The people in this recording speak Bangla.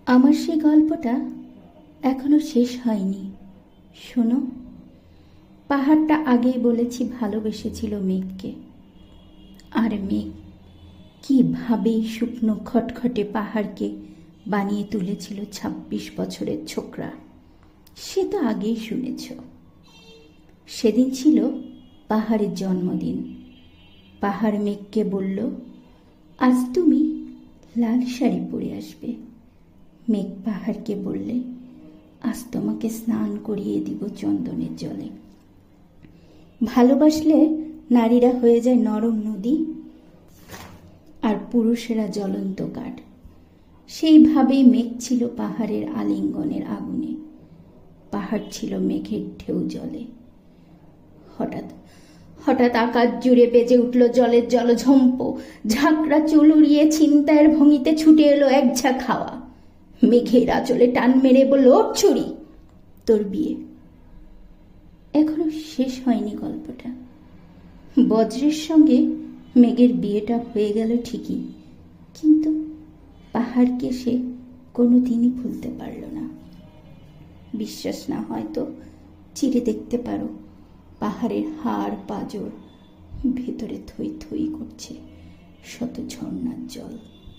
আমার সেই গল্পটা এখনো শেষ হয়নি। শোনো, পাহাড়টা আগেই বলেছি ভালোবেসেছিল মেঘকে। আর মেঘ কিভাবে শুকনো খটখটে পাহাড়কে বানিয়ে তুলেছিল ২৬ বছরের ছোকরা, সে তো আগেই শুনেছ। সেদিন ছিল পাহাড়ের জন্মদিন। পাহাড় মেঘকে বলল, আজ তুমি লাল শাড়ি পরে আসবে। মেঘ পাহাড়কে বললে, আজ তোমাকে স্নান করিয়ে দিব চন্দনের জলে। ভালোবাসলে নারীরা হয়ে যায় নরম নদী, আর পুরুষেরা জ্বলন্ত কাঠ। সেইভাবেই মেঘ ছিল পাহাড়ের আলিঙ্গনের আগুনে, পাহাড় ছিল মেঘের ঢেউ জলে। হঠাৎ হঠাৎ আকাশ জুড়ে বেজে উঠল জলের জলঝম্প। ঝাঁকড়া চুল উড়িয়ে ছিনতাইয়ের ভঙ্গিতে ছুটে এলো এক ঝাঁক হাওয়া। মেঘের আঁচলে টান মেরে বলল, ওঠ ছুরি, তোর বিয়ে। এখনো শেষ হয়নি গল্পটা। বজ্রের সঙ্গে মেঘের বিয়েটা হয়ে গেল ঠিকই, কিন্তু পাহাড়কে সে কোনোদিনই ভুলতে পারল না। বিশ্বাস না হয় তো চিরে দেখতে পারো, পাহাড়ের হাড় পাঁজর ভেতরে থই থই করছে শত ঝর্ণার জল।